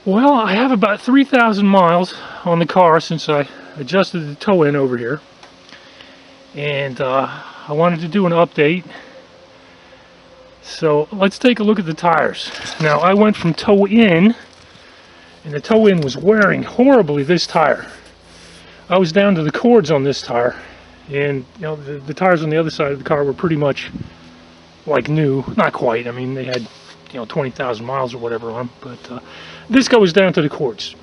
Well, I have about 3,000 miles on the car since I adjusted the toe in over here, and I wanted to do an update. So let's take a look at the tires. Now, I went from toe in, and the toe in was wearing horribly this tire. I was down to the cords on this tire, and you know the tires on the other side of the car were pretty much like new. Not quite. I mean, they had 20,000 miles or whatever on them, but this guy was down to the cords.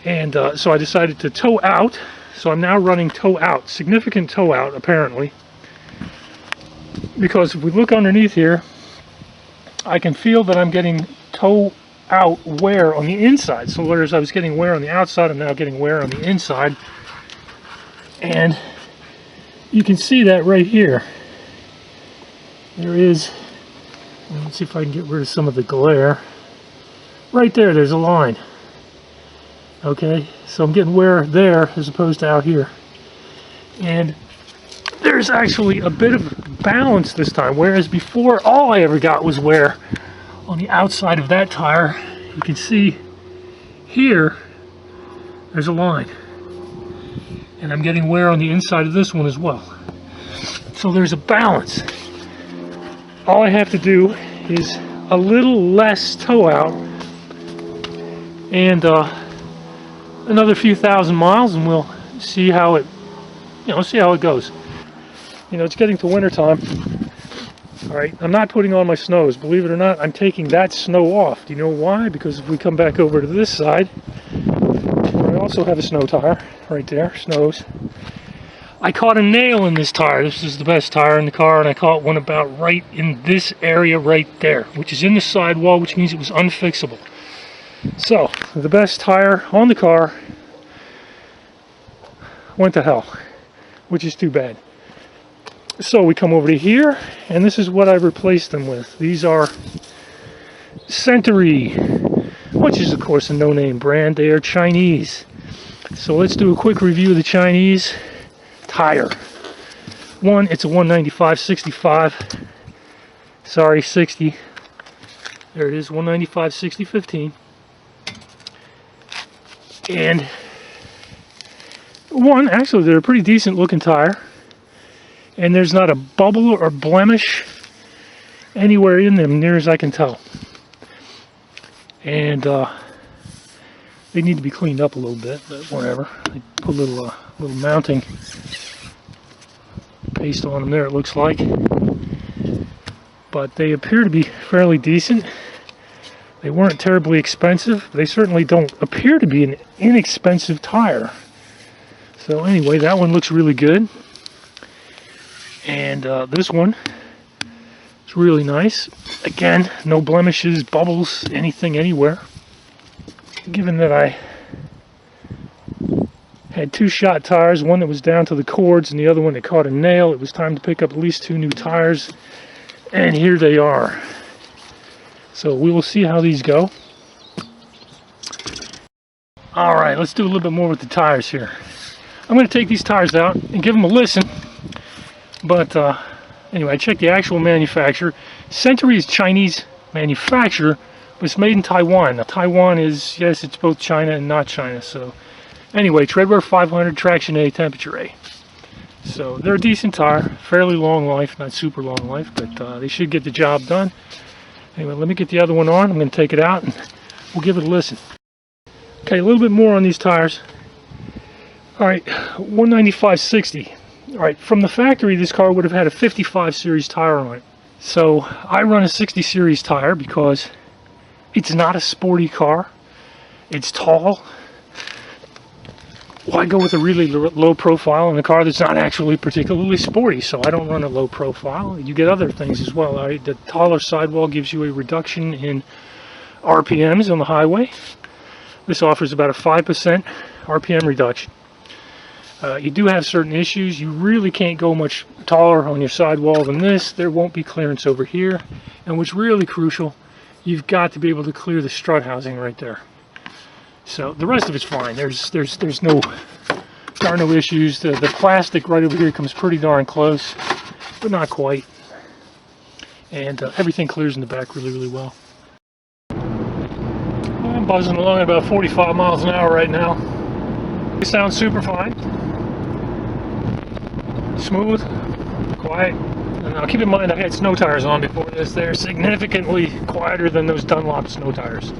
And so I decided to toe out. So I'm now running toe out, significant toe out apparently, because if we look underneath here, I can feel that I'm getting toe out wear on the inside. So whereas I was getting wear on the outside, I'm now getting wear on the inside, and you can see that right here. There is, let's see if I can get rid of some of the glare. Right there, there's a line. Okay, so I'm getting wear there as opposed to out here. And there's actually a bit of balance this time, whereas before all I ever got was wear on the outside of that tire. You can see here, there's a line. And I'm getting wear on the inside of this one as well. So there's a balance. All I have to do is a little less toe out and another few thousand miles, and we'll see how it goes. It's getting to winter time. All right, I'm not putting on my snows. Believe it or not, I'm taking that snow off. Do you know why? Because if we come back over to this side, where I also have a snow tire right there, snows. I caught a nail in this tire. This is the best tire in the car, and I caught one about right in this area right there, which is in the sidewall, which means it was unfixable. So, the best tire on the car went to hell, which is too bad. So we come over to here, and this is what I've replaced them with. These are Sentury, which is of course a no-name brand. They are Chinese. So let's do a quick review of the Chinese tire. One, it's a 195/65. Sorry, 60. There it is, 195/60/15. And one, actually, they're a pretty decent looking tire, and there's not a bubble or blemish anywhere in them, near as I can tell. And they need to be cleaned up a little bit, but whatever. I put a little mounting paste on them there, it looks like. But they appear to be fairly decent. They weren't terribly expensive. They certainly don't appear to be an inexpensive tire. So anyway, that one looks really good. And this one is really nice. Again, no blemishes, bubbles, anything anywhere. Given that I had two shot tires, one that was down to the cords and the other one that caught a nail, it was time to pick up at least two new tires. And here they are. So we will see how these go. Alright, let's do a little bit more with the tires here. I'm going to take these tires out and give them a listen. But anyway, I checked the actual manufacturer. Sentury is Chinese manufacturer, but it's made in Taiwan. Now Taiwan is, yes, it's both China and not China. So anyway, treadwear 500, traction A, temperature A. So they're a decent tire, fairly long life, not super long life, but they should get the job done. Anyway, let me get the other one on. I'm going to take it out and we'll give it a listen. Okay, a little bit more on these tires. Alright, 195/60. Alright, from the factory this car would have had a 55 series tire on it. So I run a 60 series tire because it's not a sporty car. It's tall. Why go with a really low profile in a car that's not actually particularly sporty? So I don't run a low profile. You get other things as well. Right? The taller sidewall gives you a reduction in RPMs on the highway. This offers about a 5% RPM reduction. You do have certain issues. You really can't go much taller on your sidewall than this. There won't be clearance over here. And what's really crucial, you've got to be able to clear the strut housing right there. So the rest of it's fine. There's no issues. The plastic right over here comes pretty darn close, but not quite. And everything clears in the back really well. I'm buzzing along at about 45 miles an hour right now. It sounds super fine. Smooth, quiet. And now keep in mind I had snow tires on before this. They're significantly quieter than those Dunlop snow tires.